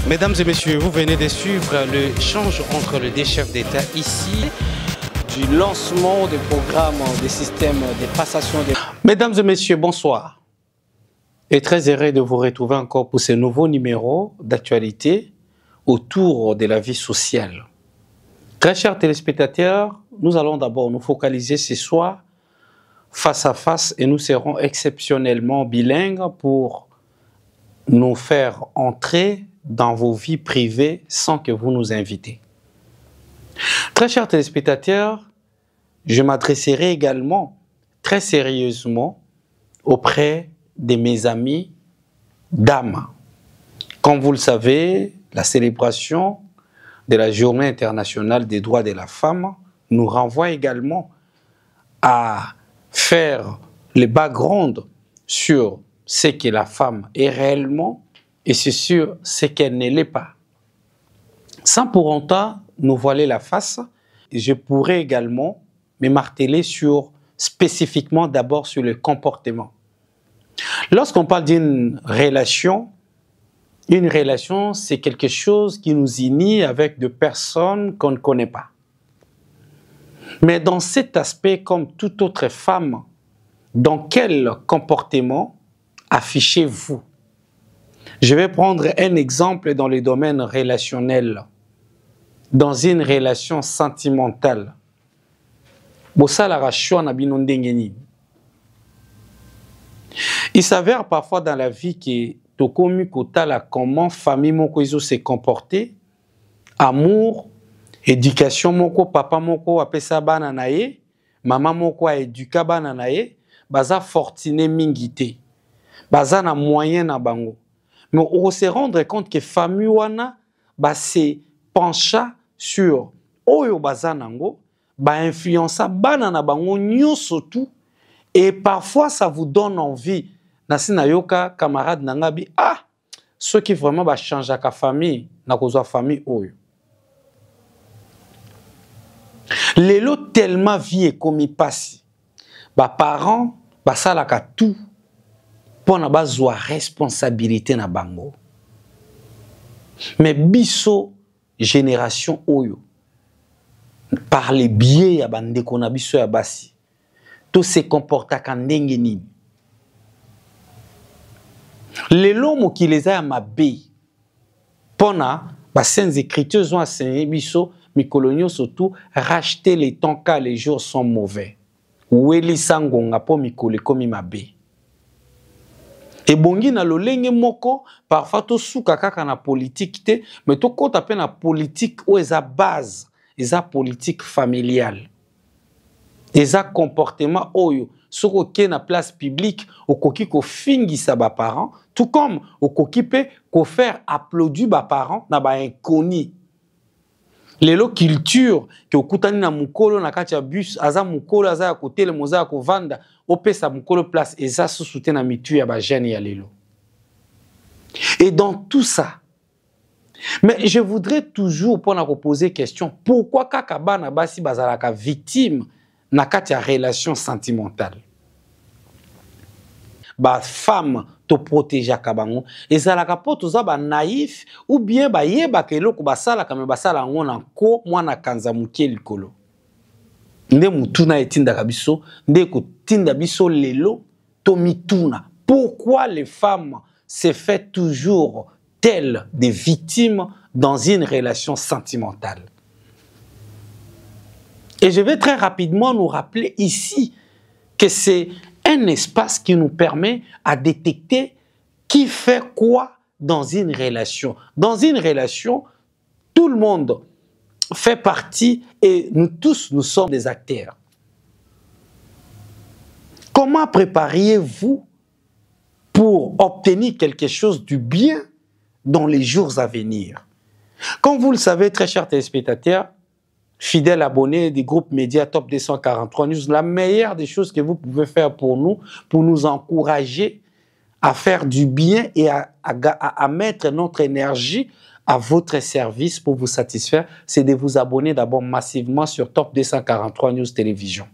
Mesdames et messieurs, vous venez de suivre l'échange entre les deux chefs d'État ici du lancement des programmes des systèmes de passation des... Mesdames et messieurs, bonsoir. Et très heureux de vous retrouver encore pour ce nouveau numéro d'actualité autour de la vie sociale. Très chers téléspectateurs, nous allons d'abord nous focaliser ce soir face à face et nous serons exceptionnellement bilingues pour nous faire entrer dans vos vies privées sans que vous nous invitez. Très chers téléspectateurs, je m'adresserai également très sérieusement auprès de mes amis dames. Comme vous le savez, la célébration de la Journée internationale des droits de la femme nous renvoie également à faire le background sur ce que la femme est réellement et c'est sur ce qu'elle ne l'est pas. Sans pour autant nous voiler la face, je pourrais également me marteler sur, spécifiquement d'abord sur le comportement. Lorsqu'on parle d'une relation, c'est quelque chose qui nous unit avec des personnes qu'on ne connaît pas. Mais dans cet aspect, comme toute autre femme, dans quel comportement affichez-vous? Je vais prendre un exemple dans le domaine relationnel. Dans une relation sentimentale. Il s'avère parfois dans la vie que tokomi kotala comment famille moko izo se comporter, amour, éducation moko papa moko apesa bana na ye, maman moko a éduka bana na ye, baza fortuné mingité, baza na moyen na bango. Mais on se rendre compte que famille wana ba se pencha sur oyo baza nango, ba influença bana na bango nyonso tout, et parfois ça vous donne envie. Nasi na yoka camarade nangabi ah ceux qui vraiment ba changer ka famille na kozwa famille oyo. Lelo tellement vie comme passe. Ba parents ba salaka tout pour na bazwa responsabilité na bango. Mais biso génération oyo par les biais ya bandeko na biso ya basi tout se comporta ka ndenge nini. Lelo mokileza ya mabe pona ba saintes écritures ont enseigné biso mikolonio surtout racheter les temps car les jours sont mauvais. Weli sangonga po mikole komi mabe. Et bongi na lolenge moko parfois to suka kaka na politique te mais to kota pe na politique ou eza base eza politique familiale eza comportement oyo soko ke na place publique okoki ko fingisa ba parents tout comme okoki pe ko faire applaudir ba parents na ba inconnu. Lelo culture ke okutani na mukolo na kati ya bus aza mukolo aza ya kotele moza ya kovanda opesa mukolo place eza sousouté na mitu ya ba jeune ya lelo. Et dans tout ça, mais je voudrais toujours pour na poser question pourquoi kaka bana basi bazalaka victime na kati ya relation sentimentale. Ba femme to protéger kabango ezalaka po toza ba naïf ou bien ba yeba ke eloko basala kame basala ngo na ko mwana kanza muke likolo nde mutuna etinda biso nde ko tinda biso lelo to mituna pourquoi les femmes se fait toujours telles des victimes dans une relation sentimentale. Et je vais très rapidement nous rappeler ici que c'est un espace qui nous permet à détecter qui fait quoi dans une relation. Dans une relation, tout le monde fait partie et nous tous, nous sommes des acteurs. Comment prépariez-vous pour obtenir quelque chose du bien dans les jours à venir? Comme vous le savez, très chers téléspectateurs, fidèles abonnés du groupe Média Top 243 News, la meilleure des choses que vous pouvez faire pour nous encourager à faire du bien et à mettre notre énergie à votre service pour vous satisfaire, c'est de vous abonner d'abord massivement sur Top 243 News Télévision.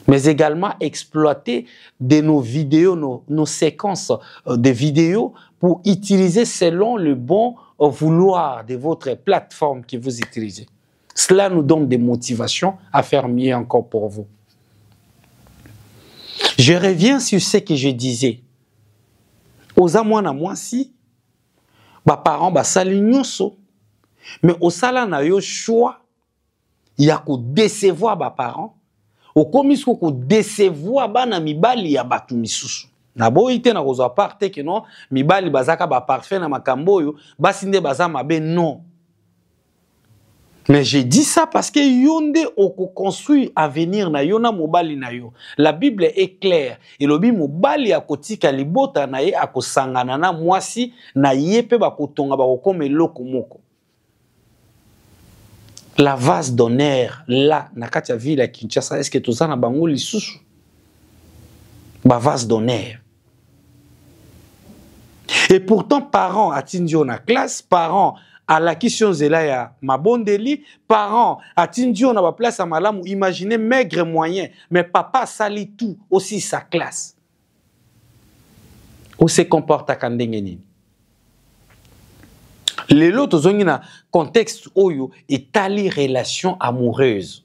Mais également exploiter de nos vidéos, nos séquences de vidéos pour utiliser selon le bon vouloir de votre plateforme que vous utilisez. Cela nous donne des motivations à faire mieux encore pour vous. Je reviens sur ce que je disais. Aux amouana moi si, ba parents ba sali nyonso, mais au sala na yo choix, il y a ko décevoir ba parents, au komis ko décevoir bana mibali ya batu misusu. Na boite na kozwa parte que non, mibali bazaka ba parfait na makambo yo, basinde baza mabe non. Mais j'ai dit ça parce que yonde oko construit avenir na yona mobali na yo. La Bible est claire. Et lobi mobali akotika libota na ye akosangana na mwasi na yepe bakotonga bakokome loko moko. La vase d'honneur là na kati ya ville ya Kinshasa, est-ce que toza na bango lisusu? Ba vase d'honneur. Et pourtant parents atindio na classe, parents à la question zela ya mabondeli, parents atindio na ba place à malamu, imaginez maigre moyen, mais papa sali tout aussi sa classe. Ou se comporte à kandenge nini? Lelo tozongi na contexte oyo etali relation amoureuse.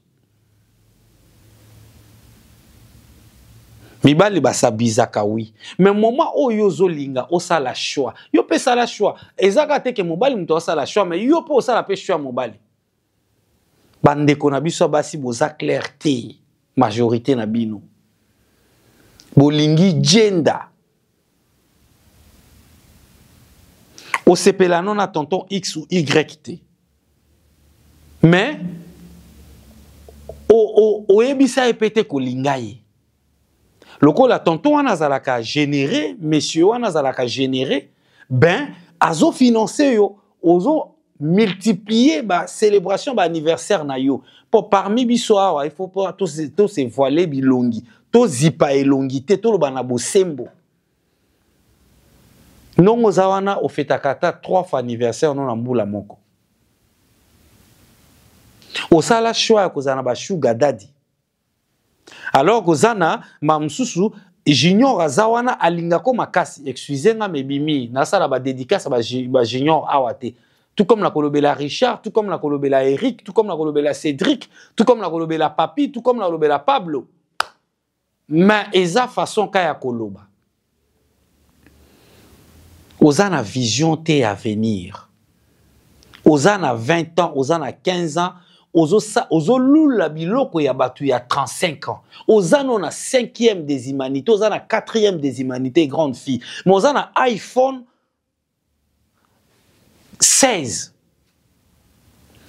Mibali basabizaka oui. Mais moment oyo zolinga osala choix. Yo pe sala choix. Ezaka te ke mobali muto osala choix, mais yo pe osala pe choix mobali. Bandeko na biso basi boza clarté majorité na bino. Bolingi gender. Osepela non na tonton X ou Y te. Mais o ebisa epete kolinga ye. Loko la tonton wana zalaka généré, monsieur wana zalaka généré, ben azo financer yo, ozo multiplier ba célébration ba anniversaire na yo. Pour parmi biso awa, il faut pas tous se voiler bilongi, to zipa elongi te to lo bana bosembo. Non ozawana ofetakata 3 fois anniversaire non na mbula moko. Osala choix kozana ba sugar daddy. Alors kozana mamsusu junior azawana alingako makasi, excusez-moi mebimi, nasala ba dédicace ba junior awate. Tout comme la kolobela Richard, tout comme la kolobela Eric, tout comme la kolobela Cédric, tout comme la kolobela Papi, tout comme la kolobela Pablo. Mais eza façon kaya koloba. Ozana vision te à venir. Ozana 20 ans, ozana 15 ans, ozo lula biloko ya batu ya 35 ans. Ozana na 5e des humanités, ozana 4e des humanités, grande fille. Mais ozana iPhone 16.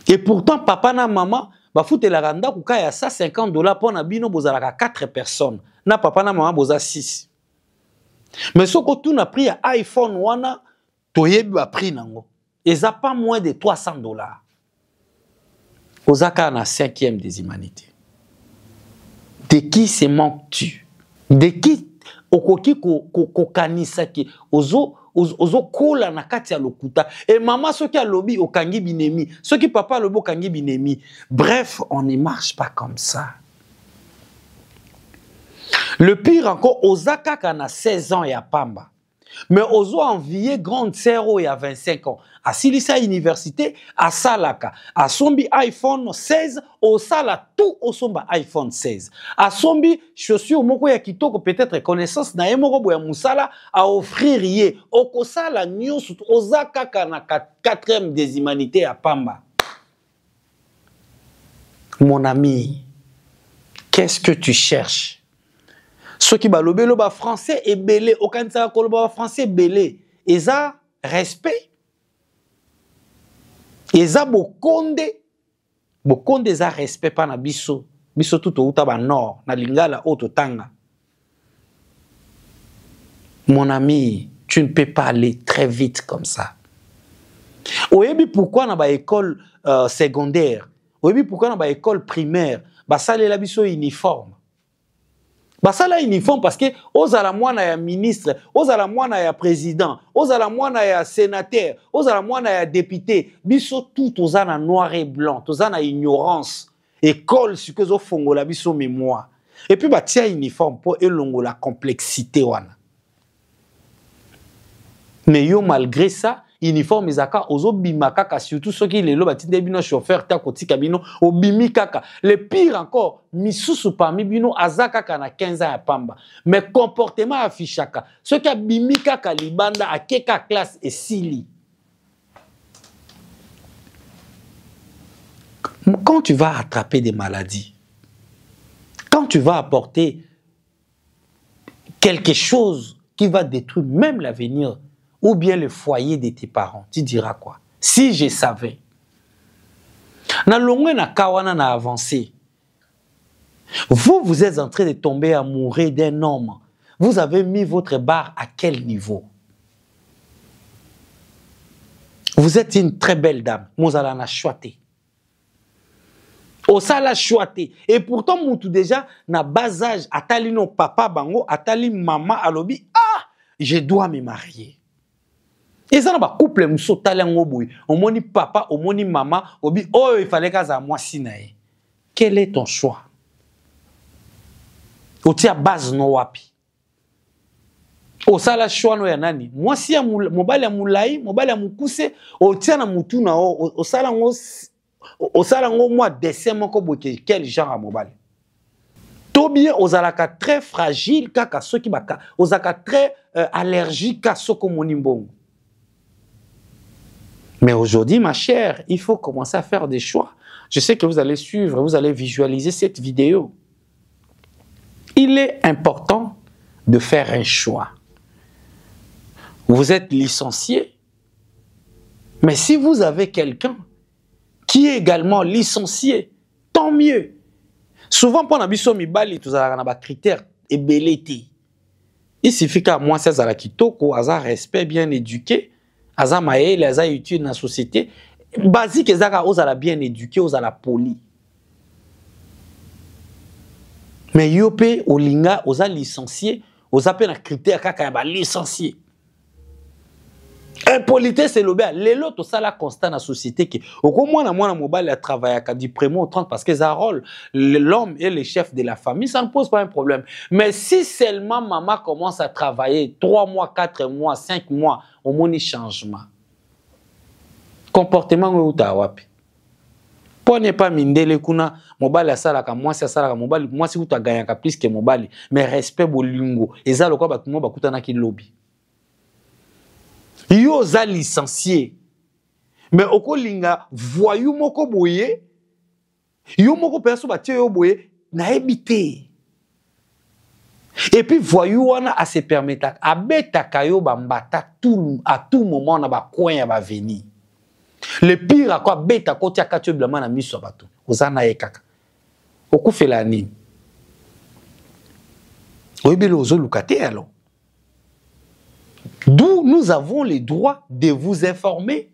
Et pourtant, papa na maman, ba foute la randa kuka ya $150 pour na bino bozalaka 4 personnes. Na papa na maman boza 6. Mais ce que tu as pris à iPhone wana, toyebi a pris nango. Et ça pas moins de $300. Ozaka na 5e des humanités. De qui se manques-tu? De qui okoki ko kanisa ki ozo kola na kati ya lokuta. Et maman soki alobi okangi binemi, soki papa alobi okangi binemi. Bref, on ne marche pas comme ça. Le pire encore, Ozaka kana 16 ans ya pamba. Mais ozo envié grande sœur ya 25 ans. A Silisa Université, a Salaka, a sombi iPhone 16, o sala tout au somba iPhone 16. A sombi chaussure moko ya kitoko peut-être connaissance na emoko boya musala a offrir ye. Oko sala nyonso Ozaka kana 4e des humanités ya pamba. Mon ami, qu'est-ce que tu cherches? Ceux qui balobelo ba français et belé, aucun sa koloba français belé. Eza respect. Eza bokonde eza respect pa na biso. Biso tout outa ba nord, na lingala auto tanga. Mon ami, tu ne peux pas aller très vite comme ça. Oyebi pourquoi na ba école secondaire, oyebi pourquoi na ba école primaire, ba salela biso uniforme. Basala uniforme parce que ozala mwana ya ministre, ozala mwana ya président, ozala mwana ya sénateur, ozala mwana ya député, biso tout ozana noir et blanc, ozana ignorance, école ce que zo fongola biso mémoire. Et puis batia uniforme pour elongo la complexité wana. Mais yo malgré ça, uniforme ezaka ozo bima kaka surtout ceux qui les lobati de bino chauffeur ta kotika bino obimi kaka. Le pire encore, misusu parmi bino azaka kana 15 ans à pamba. Mais comportement affichaka. Ceux qui bimi kaka libanda a keka classe et sili. Quand tu vas attraper des maladies, quand tu vas apporter quelque chose qui va détruire même l'avenir ou bien le foyer de tes parents, tu diras quoi? Si je savais. Na longwe na kawana na avancé. Vous êtes en train de tomber amoureux d'un homme. Vous avez mis votre barre à quel niveau? Vous êtes une très belle dame. Vous allez en choiter. Osala choité. Et pourtant, moutou déjà, na bas âge, atali no papa bango, atali maman alobi, ah, je dois me marier. Et ça, na couple mousso talengo boui. On moni papa, on moni maman, obi, oh, il fallait qu'à moi sinae. Quel est ton choix? Otia base no wapi. Osala choix no ya nani? Moi si ya mobali ya moulai, mobali ya mukuse, otia na moutou na o, osala ngo au salon moi dessin mon koboke quel genre à mobile tout bien aux alaka très fragile kaka ceux qui baka aux alaka très allergique à ce monimbo. Mais aujourd'hui ma chère, il faut commencer à faire des choix. Je sais que vous allez suivre, vous allez visualiser cette vidéo. Il est important de faire un choix. Vous êtes licencié, mais si vous avez quelqu'un qui est également licencié, tant mieux. Souvent, pour les mibali, tous les critères et belleté. Il suffit qu'à moi, c'est à la kitoko, à respect bien éduqué, à maël, à études dans la société. Basique, c'est à bien éduqué, à la poli. Mais yopé, au linga, aux licenciés, aux appels à critères, à licencié. Impolitesse c'est l'obé. Les autres, ça la constant dans la société qui au moins na mobile a travaillé à du premier au 30 parce que ça rôle l'homme et le chef de la famille, ça ne pose pas un problème. Mais si seulement maman commence à travailler 3 mois, 4 mois, 5 mois, au moins il changement. Comportement ou ta wapi. Pour ne pas mindele kuna mobile a sala ka moi ça sala ka mobile moi si ou ta gagner plus que mobile mais respect bolingo et ça le quoi ba tout monde ba kutana ki lobby. Yo za licencié. Mais oko linga voyou moko boye. Yo moko perso ba tie yo boye na ebité. Et puis voyou wana a se permettre abeta kayo bambata à tout moment na ba coin ya ba venir. Le pire à quoi beta kotia katio blama na miso bato. Ozana ekaka. Oko fela nini. Oyebelo ozo lukate alors. D'où nous avons le droit de vous informer.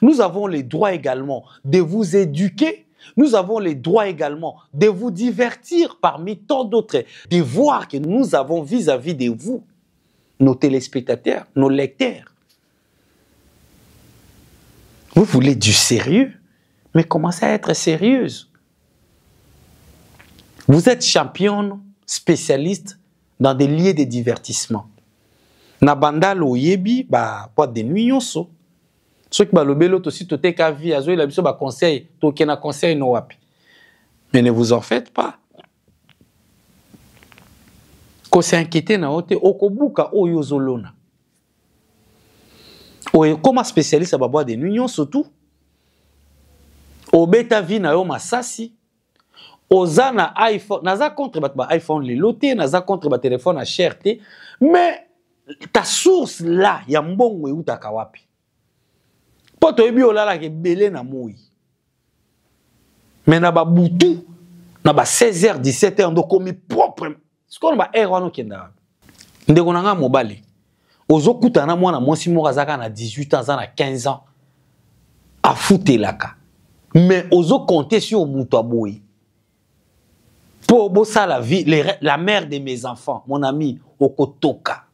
Nous avons le droit également de vous éduquer. Nous avons le droit également de vous divertir parmi tant d'autres devoirs que nous avons vis-à-vis de vous, nos téléspectateurs, nos lecteurs. Vous voulez du sérieux, mais commencez à être sérieuse. Vous êtes championne, spécialiste dans des lieux de divertissement. Na banda lo yebi ba pas de nuit yonso ceux qui ba lo belo to si to te ka vie azo la biso ba conseil to ke na conseil no wapi mais ne vous en faites pas ko s'inquiéter na ote okobuka oyo zolona o comme spécialiste ba bois de nuit yonso tout obeta vie na yo masasi ozana iPhone naza contre ba iPhone le loté naza contre ba téléphone à cherté mais ta source là, ya mbongo eutaka wapi. Poto ebi olala ke belé na moi. Mais na ba butu, na ba 16h, 17h, ndo komi propre. Ce qu'on ba heure wana kenda. Ndeko nanga mobali. Ozo kutana mwana mwasi moko zaka na 18 ans, na 15 ans. A futelaka. Mais ozo compter sur mutu aboyi. Pour bossa la vie, la mère de mes enfants, mon ami Okotoka.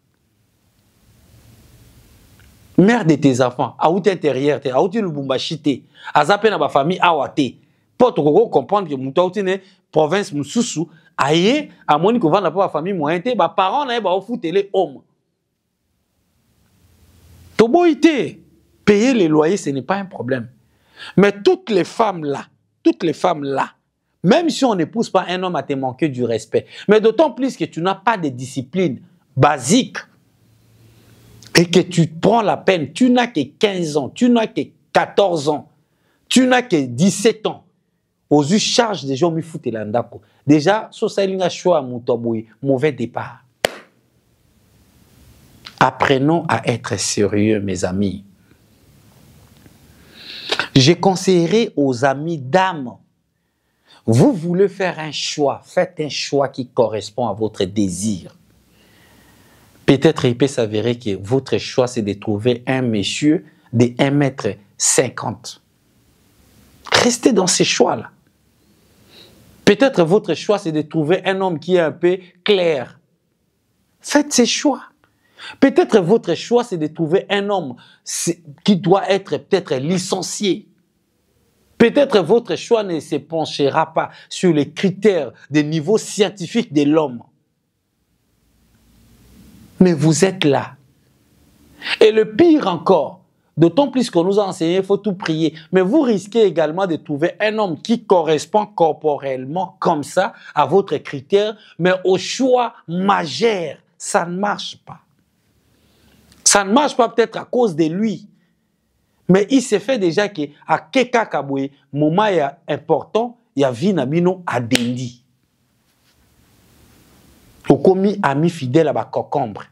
Mère de tes enfants, à où intérieur, à où tu le bumbachité, à zappé na ba famille awate. Pour te comprendre que mon tautine province mususu, aye, à mon niveau vendre la famille moyenne, ba parents na ba au foutele homme. Toboïté, payer les loyers, ce n'est pas un problème. Mais toutes les femmes là, même si on n'épouse pas un homme à te manquer du respect, mais d'autant plus que tu n'as pas de discipline basique et que tu prends la peine, tu n'as que 15 ans, tu n'as que 14 ans, tu n'as que 17 ans. Aux yeux charge des gens, mi foutent l'andako. Déjà, Sosalinga choix Moutoboui, mauvais départ. Apprenons à être sérieux, mes amis. Je conseillerais aux amis dames, vous voulez faire un choix, faites un choix qui correspond à votre désir. Peut-être il peut s'avérer que votre choix, c'est de trouver un monsieur de 1,50 m. Restez dans ces choix-là. Peut-être votre choix, c'est de trouver un homme qui est un peu clair. Faites ces choix. Peut-être votre choix, c'est de trouver un homme qui doit être peut-être licencié. Peut-être votre choix ne se penchera pas sur les critères des niveaux scientifiques de l'homme. Mais vous êtes là. Et le pire encore, d'autant plus qu'on nous a enseigné, il faut tout prier. Mais vous risquez également de trouver un homme qui correspond corporellement comme ça à votre critère, mais au choix majeur, ça ne marche pas. Ça ne marche pas peut-être à cause de lui. Mais il s'est fait déjà que à Keka Kaboué, moment important, il y a Vinamino à Dendi. Au commis ami fidèle à Bakocombre.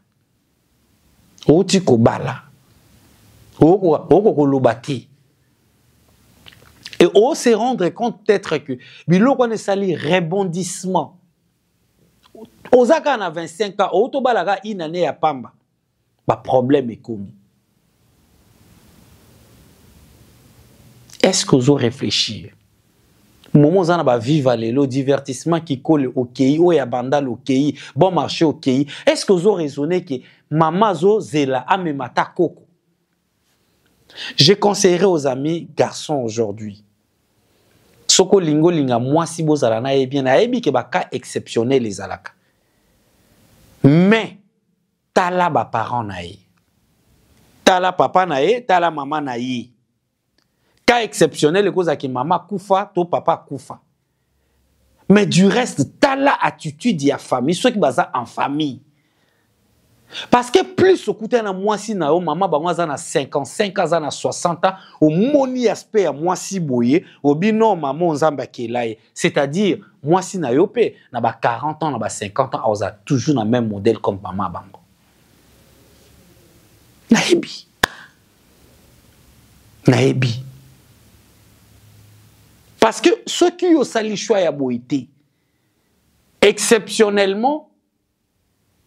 Au Tikobala. Au Kokolobati. Et on se rendre compte peut-être que Biloko ne sali rebondissement. Ozaka na 25 ans, au Tobalaga une année à Pamba. Bah problème est commis. Est-ce que vous avez réfléchi? Moment où on va vivre le divertissement qui colle au pays, ou bandal au pays, bon marché au pays. Est-ce que vous avez raisonné que maman zo zela amemata koko? Je conseillerais aux amis garçons aujourd'hui. Soko lingo linga moi si vous allez bien, na que baka exceptionnel les alaka. Mais tala ba parents nae, tala papa nae, tala maman nae. Cas exceptionnel, les causes à qui maman koufa, to papa koufa. Mais du reste, t'as la attitude de la famille, ceux qui basent en famille. Parce que plus au côté de moi si na maman ba moi na 55 ans, na 60 ans, au moni aspect à moi si boye, au bino maman nzamba kelaye. C'est-à-dire moi si na yopé, na ba 40 ans, na ba 50 ans, on a toujours le même modèle comme maman bango. Naebi. Naebi. Parce que ceux qui ont sali choix à boité, exceptionnellement,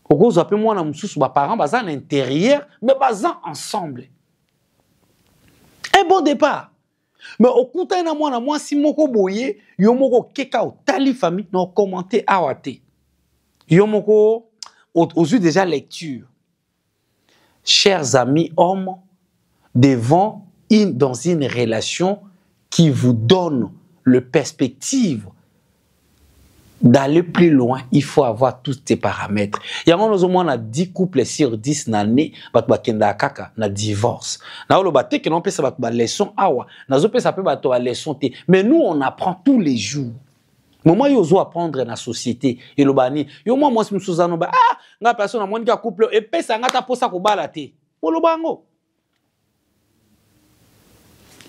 au gros appel moi na moussous ba parents bazan à l'intérieur, mais bazan ensemble. Un bon départ. Mais au côté na moi si moko boye, yo moko keka o tali famille no commenter awate. Yo moko aux yeux déjà lecture. Chers amis hommes, dans une relation qui vous donne le perspective d'aller plus loin, il faut avoir tous ces paramètres. Il y a moins a 10 couples sur 10 l'année, bakenda kaka na divorce. Na lo baté que non peut ça ba leçon awa, na zo peut ça peut ba leçon té. Mais nous on apprend tous les jours. Moment yo zo apprendre dans la société et lo bani. Yo moi si musuzano ba nga personne moi ka couple et pe ça nga ta posa ko bala té. Mo lo bango.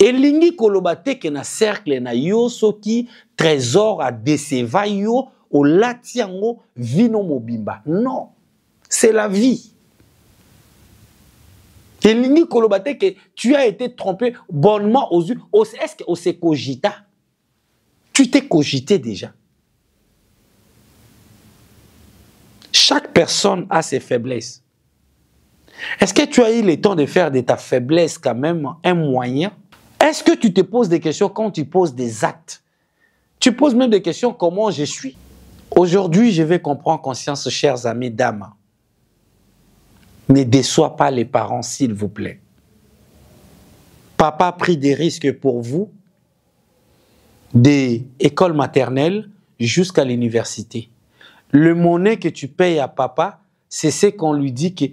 Et lingi kolobate ke na cercle na yo soki trésor a déceva yo au latiango vino mobimba. Non, c'est la vie. Et lingi kolobate que tu as été trompé bonnement aux yeux. Est-ce que s'est cogita? Tu t'es cogité déjà. Chaque personne a ses faiblesses. Est-ce que tu as eu le temps de faire de ta faiblesse quand même un moyen? Est-ce que tu te poses des questions quand tu poses des actes? Tu poses même des questions comment je suis? Aujourd'hui, je vais comprendre conscience, chers amis, dames. Ne déçois pas les parents, s'il vous plaît. Papa a pris des risques pour vous, des écoles maternelles jusqu'à l'université. Le monnaie que tu payes à papa, c'est ce qu'on lui dit que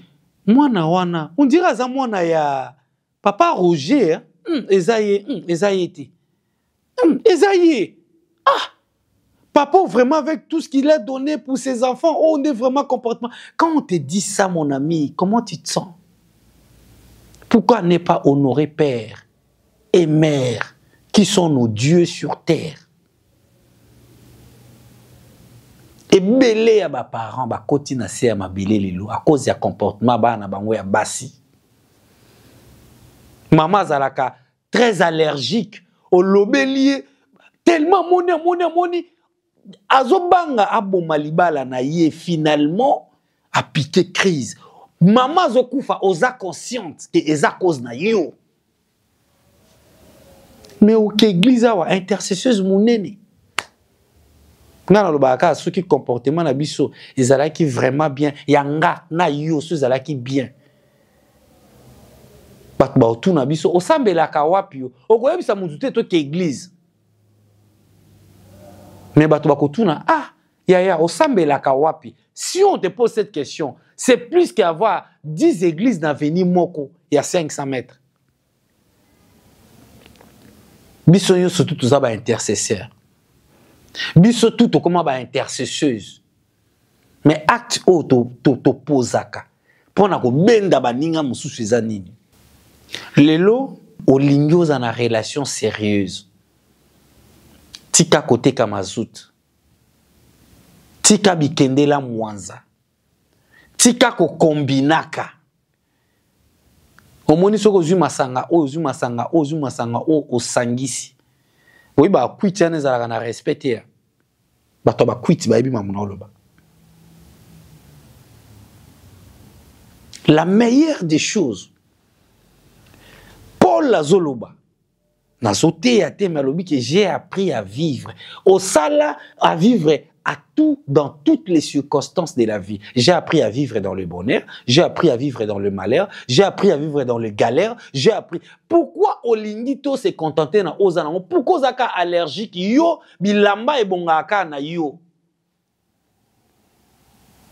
Mwana wana, on dirait ça mwana ya papa Roger, Esaïe, Esaïe. Esaïe. Ah! Papa, vraiment, avec tout ce qu'il a donné pour ses enfants, on est vraiment comportement. Quand on te dit ça, mon ami, comment tu te sens? Pourquoi ne pas honorer père et mère qui sont nos dieux sur terre? Et belé à mes parents, ba koti na se à ma belé lilo à cause ya comportement ba na bango ya basi. Maman zalaka très allergique au lobelier tellement moni azobanga aboma libala na ye finalement a piqué crise. Maman zokufa oza consciente que eza cause na yo. Mais au que église wa intercesseuse munene. Nana lo baka ceux qui comportement na biso ezala qui vraiment bien yanga na yo ceux ezala qui bien. Bat ba otu na biso osambela ka wapi yo okoyebisa mutu te to ke église. Mais bato bakotuna ah ya osambela ka wapi. Si on te pose cette question, c'est plus qu'avoir 10 églises dans l'avenir moko, il y a 500 mètres. Biso yo surtout tout ça ba intercesseur. Biso tout comment ba intercesseuse. Mais acte o to posaka. Pona ko benda baninga mususu eza nini. Lelo olingioza na relation sérieuse. Tika kote kamazout. Tika bikendela mwanza. Tika ko kombinaka. Omoni soko zu masanga o osangisi. Oui ba kwiti ane zalaka na respecter. Bato ba kwiti ba ebi mamuna oloba. La meilleure des choses. Paul Lazoloba. Nazoté a été malobi que j'ai appris à vivre. Au sala à vivre à tout, dans toutes les circonstances de la vie. J'ai appris à vivre dans le bonheur, j'ai appris à vivre dans le malheur, j'ai appris à vivre dans les galères, j'ai appris. Pourquoi Olingito s'est contenté na ozana? Pourquoi zaka allergique yo bilamba e bongaka na yo?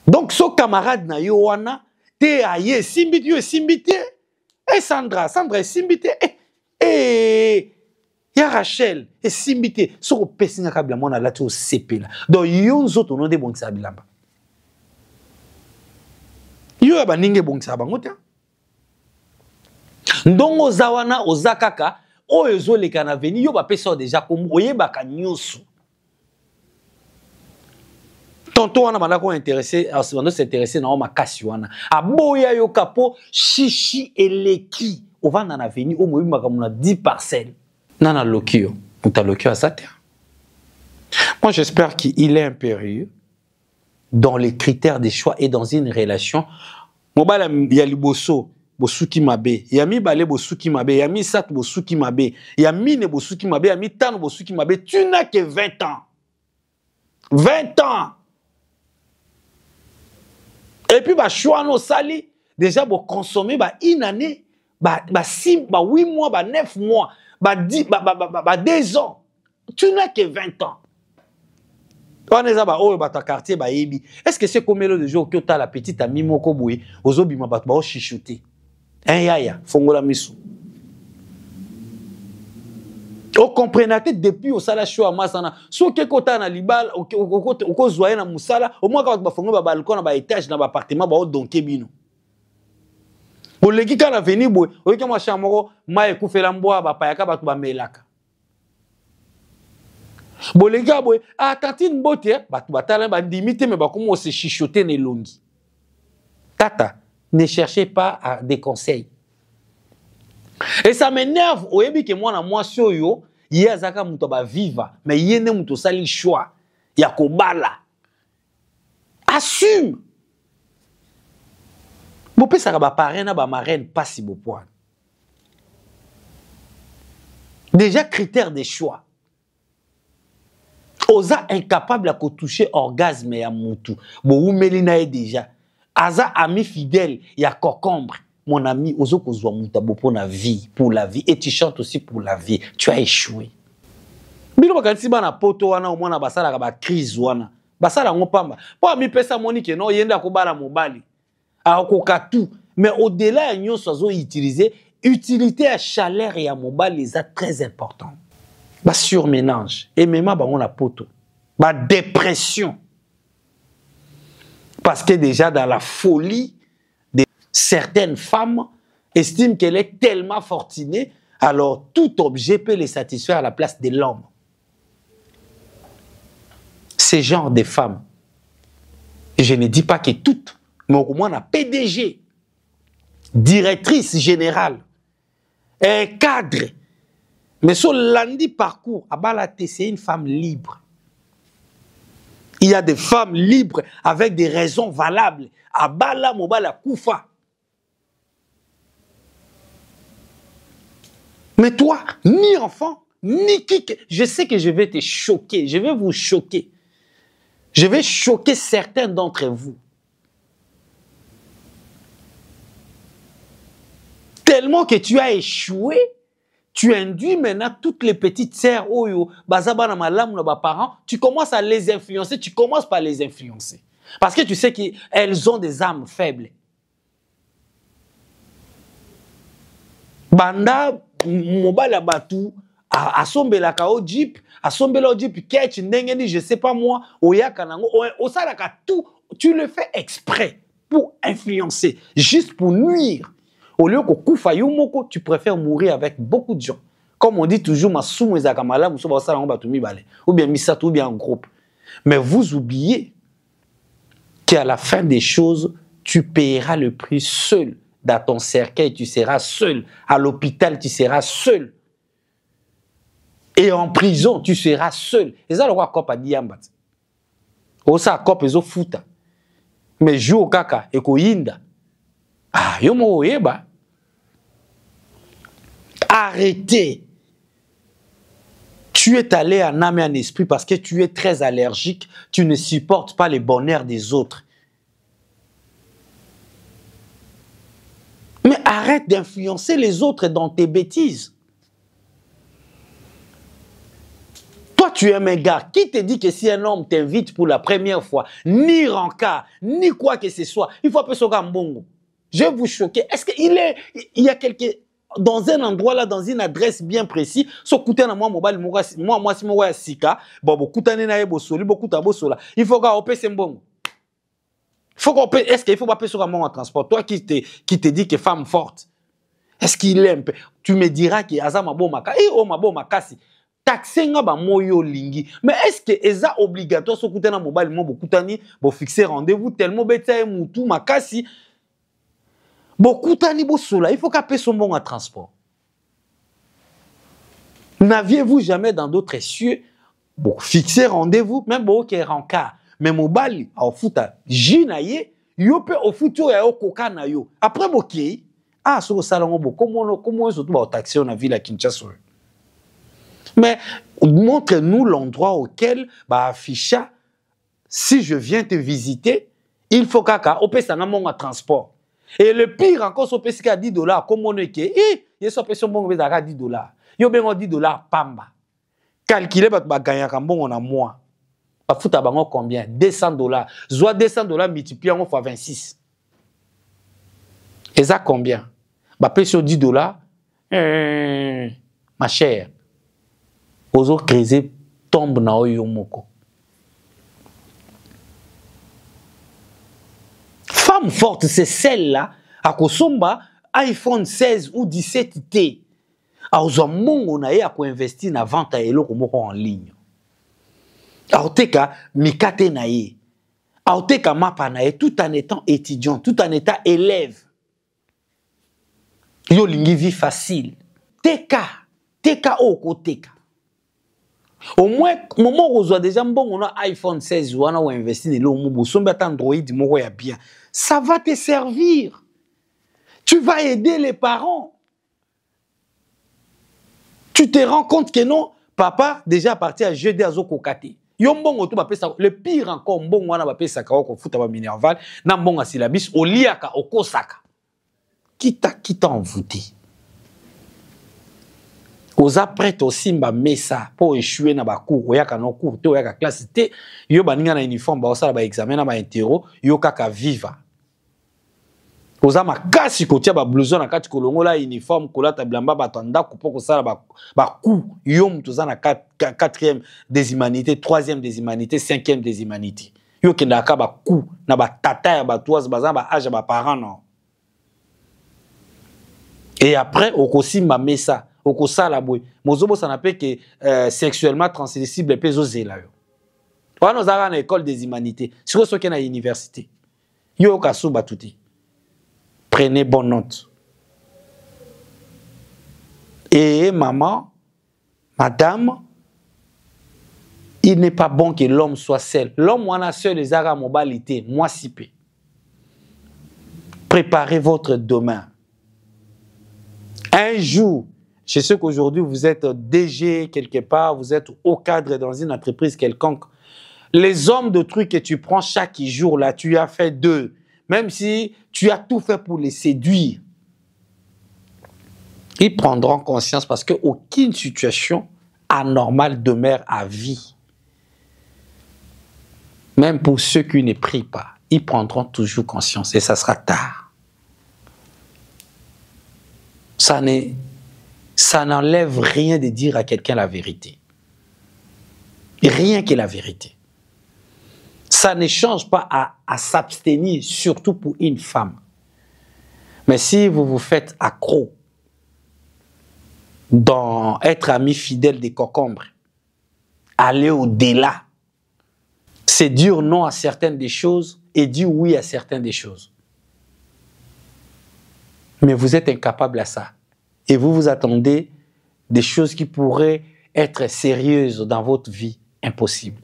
Donc ce camarade na yo wana te aye simbiti yo simbiti. Eh Sandra est simbiti. Ya Rachel et simbité so ko pesinga kabila mona lati o sepela donc yonzo to no de bongisa bilamba yo ba ninge bongisa bango ta ndongo zawana ozakaka oyo ezoleka na veni yo ba pesa déjà comme oyebaka nyoso tonto wana malako intéressé on s'intéresser na ma kasi wana aboya yo kapo chichi eleki ovanda na veni o moyimaka mona 10 parcelles. Nana Lokio, ou ta Lokio à sa terre. Moi, j'espère qu'il est impérieux dans les critères des choix et dans une relation. Mobala ya liboso bosuki mabe, ya mi bale bosuki mabe, ya mi sat bosuki mabe, ya mine bosuki mabe, ya mi tano bosuki mabe. Tu n'as que 20 ans. 20 ans. Et puis ba choix no sali déjà bo consommer ba une année, ba 8 mois, ba 9 mois. 2 ans. Tu n'as que 20 ans. On est à ta quartier, est-ce que c'est comme le jour que tu as la petite amie Moko Boui, aux obima batba chichoté? Un yaya, fongola misu. Vous comprenez depuis au sala show à Masana. Ce que kota na libal, au zoyer na musala, au moins quand tu vas fongola ba balcon, ba étage, na ba appartement, ba donké bino. Pour les qui kana veni boy, oyo kama chamoro ma ekufela mboa ba payaka batu ba melaka. Bolega boy, a tantine bote batu batala ba ndimite me ba komo se chichoter ne longi. Tata, ne cherchez pas à des conseils. Et ça m'énerve oyebi que moi na moi soyo, yezaka muto ba viva, mais yene muto sali choix ya kobala. Assume. Bon, ça va parrain ba marraine pas si beau point. Déjà critère des choix. Oza incapable à toucher orgasme ya mutu. Bon, melina est déjà. Aza ami fidèle ya cocombre. Mon ami, ozo kozwa muta pour la vie, et tu chantes aussi pour la vie. Tu as échoué. Bino bakansi bana poto wana au mona basala ba crise wana. Basala ngopamba. Po ami pesa monique no yenda ko bala mobali. Akokatu Mais au-delà, nous sommes utilisés, utilité à chaleur et à mobile, les très important. Bah surménage. Et même on a poto. Bah dépression. Parce que déjà dans la folie, certaines femmes estiment qu'elle est tellement fortunée, alors tout objet peut les satisfaire à la place de l'homme. Ces genres de femmes, et je ne dis pas que toutes, mais au moins la PDG, directrice générale, un cadre, mais sur lundi parcours, c'est une femme libre. Il y a des femmes libres avec des raisons valables. Abala mobala koufa. Mais toi, ni enfant, ni qui, je sais que je vais te choquer, je vais vous choquer. Je vais choquer certains d'entre vous. Tellement que tu as échoué, tu induis maintenant toutes les petites sœurs, parents, tu commences à les influencer, tu commences par les influencer. Parce que tu sais qu'elles ont des âmes faibles. Banda, mobala batu, asombela kao jeep, asombela jeep, ketch, ndengeni, je sais pas moi, oyakanango, osalaka tout, tu le fais exprès pour influencer, juste pour nuire. Au lieu que tu préfères mourir avec beaucoup de gens. Comme on dit toujours, ou bien misato, ou bien en groupe. Mais vous oubliez qu'à la fin des choses, tu paieras le prix seul. Dans ton cercueil, tu seras seul. À l'hôpital, tu seras seul. Et en prison, tu seras seul. Et ça, le roi Kop a dit Yambat. Osa Kop ezo futa. Mais jou kaka, eko yinda. Ah, yomo oyeba. Arrêtez. Tu es allé en âme et en esprit parce que tu es très allergique. Tu ne supportes pas les bonheurs des autres. Mais arrête d'influencer les autres dans tes bêtises. Toi, tu es un gars. Qui te dit que si un homme t'invite pour la première fois, ni rencard, ni quoi que ce soit, il faut appeler ce gars mbongo. Je vais vous choquer. Est-ce qu'il y a quelqu'un dans un endroit là, dans une adresse bien précise, so kutana moi mobile moi si moi sika, bon kutana na yebo soli, beaucoup tabo sola. Il faut qu'on paye mbongo. Faut qu'on paye. Est-ce qu'il faut pas payer sur un moment en transport? Toi qui te dit que femme forte, est-ce qu'il aime? Tu me diras que azama bo maka, o mabo makasi. Taxenga ba moyo lingi. Mais est-ce que eza obligatoire so kutana mobile mo bokutani bo fixer rendez-vous tellement beta e mutu makasi? Bokutani bo sola, il faut qu'on paye son bon en transport. N'aviez-vous jamais dans d'autres cieux fixer rendez-vous, même bon qui est rencard, mais mobile au foot jinaye, yo peut au foot yo ya koka na yo. Après boké, ah so salon bo comment surtout ba taxi on a vu la Kinshasa. Mais montre-nous l'endroit auquel bah afficha si je viens te visiter, il faut kaka au pesa na mon transport. Et le pire encore, si on a 10 $, comme on est qui, il y a son bon $10. Il y a $10 pamba. Calculez, bah, gagner un bon en mois. Bah, fouta bango combien? $200. Soit $200 multiplié en fois 26. Et ça combien? Bah, paye sur $10. Ma chère. Aux autres crises tombent dans le moko. Femme forte, c'est celle-là, à Kosomba, iPhone 16 ou 17T. A Ozamongo na ye a investir na vente à eloko moko en ligne. A oteka mikate na ye. A oteka mapa na ye tout en étant étudiant, tout en étant élève. Yo lingi vie facile. Teka oko teka. Au moins, moment où on a déjà bon iPhone 16 ou on a investi dans le monde, Android, bien. Ça va te servir. Tu vas aider les parents. Tu te rends compte que non, papa déjà parti à jeudi à Zokokate. Le pire encore, bon on a appelé ça quand fout à Minerval, n'a bon à syllabus au liaka au kosaka. Qui t'a envoûté? Aux apprêts aussi mba mesa pour échouer na ba cours oyaka no cours te oyaka classe te yo baninga na uniforme ba osala ba examen na ba intero yo kaka viva oza makasi kotia ba blouson na kati kolongola uniforme kolata bilamba batanda kupo kosala ba coup yo mutu za na 4e des humanités, 3e des humanités, 5e des humanités. Yo kenda ka ba coup na ba tata ya batoise baza ba âge ba parents non. Et après okosimba mesa okosala boy mozobo ça n'appelle que sexuellement transmissible peso zela yo. Wana ozaka na école des humanités, siko soki na université. Yo kasuba tuti. Prenez bonne note. Et maman, madame, il n'est pas bon que l'homme soit seul. L'homme, on a seul les arts mobilité. Moi, si peu. Préparez votre demain. Un jour, je sais qu'aujourd'hui, vous êtes DG quelque part, vous êtes au cadre dans une entreprise quelconque. Les hommes de trucs que tu prends chaque jour, là, tu as fait 2. Même si tu as tout fait pour les séduire, ils prendront conscience parce qu'aucune situation anormale demeure à vie. Même pour ceux qui ne prient pas, ils prendront toujours conscience et ça sera tard. Ça n'enlève rien de dire à quelqu'un la vérité. Rien que la vérité. Ça ne change pas à s'abstenir, surtout pour une femme. Mais si vous vous faites accro dans être ami fidèle des cocombres, aller au-delà, c'est dire non à certaines des choses et dire oui à certaines des choses. Mais vous êtes incapable à ça. Et vous vous attendez des choses qui pourraient être sérieuses dans votre vie. Impossible.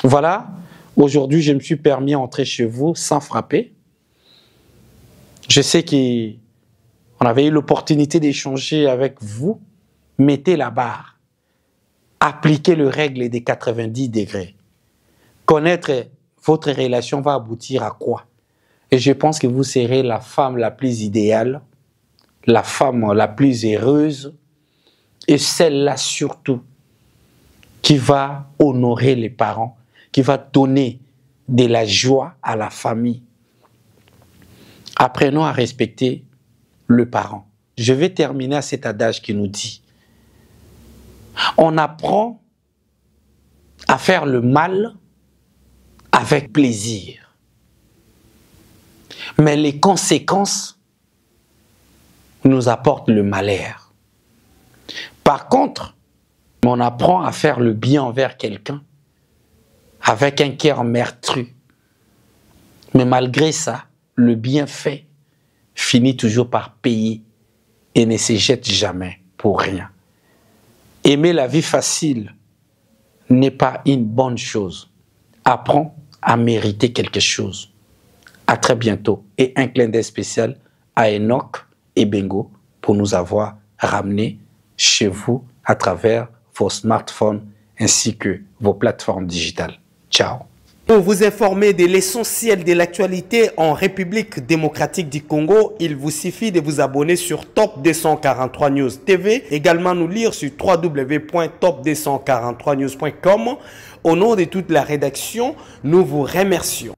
Voilà, aujourd'hui, je me suis permis d'entrer chez vous sans frapper. Je sais qu'on avait eu l'opportunité d'échanger avec vous. Mettez la barre. Appliquez le règle des 90 degrés. Connaître votre relation va aboutir à quoi? Et je pense que vous serez la femme la plus idéale, la femme la plus heureuse, et celle-là surtout qui va honorer les parents, qui va donner de la joie à la famille. Apprenons à respecter le parent. Je vais terminer à cet adage qui nous dit: on apprend à faire le mal avec plaisir. Mais les conséquences nous apportent le malheur. Par contre, on apprend à faire le bien envers quelqu'un avec un cœur meurtru. Mais malgré ça, le bienfait finit toujours par payer et ne se jette jamais pour rien. Aimer la vie facile n'est pas une bonne chose. Apprends à mériter quelque chose. À très bientôt. Et un clin d'œil spécial à Enoch et Bengo pour nous avoir ramenés chez vous à travers vos smartphones ainsi que vos plateformes digitales. Ciao. Pour vous informer de l'essentiel de l'actualité en République démocratique du Congo, il vous suffit de vous abonner sur Top 243 News TV. Également nous lire sur www.top243news.com. Au nom de toute la rédaction, nous vous remercions.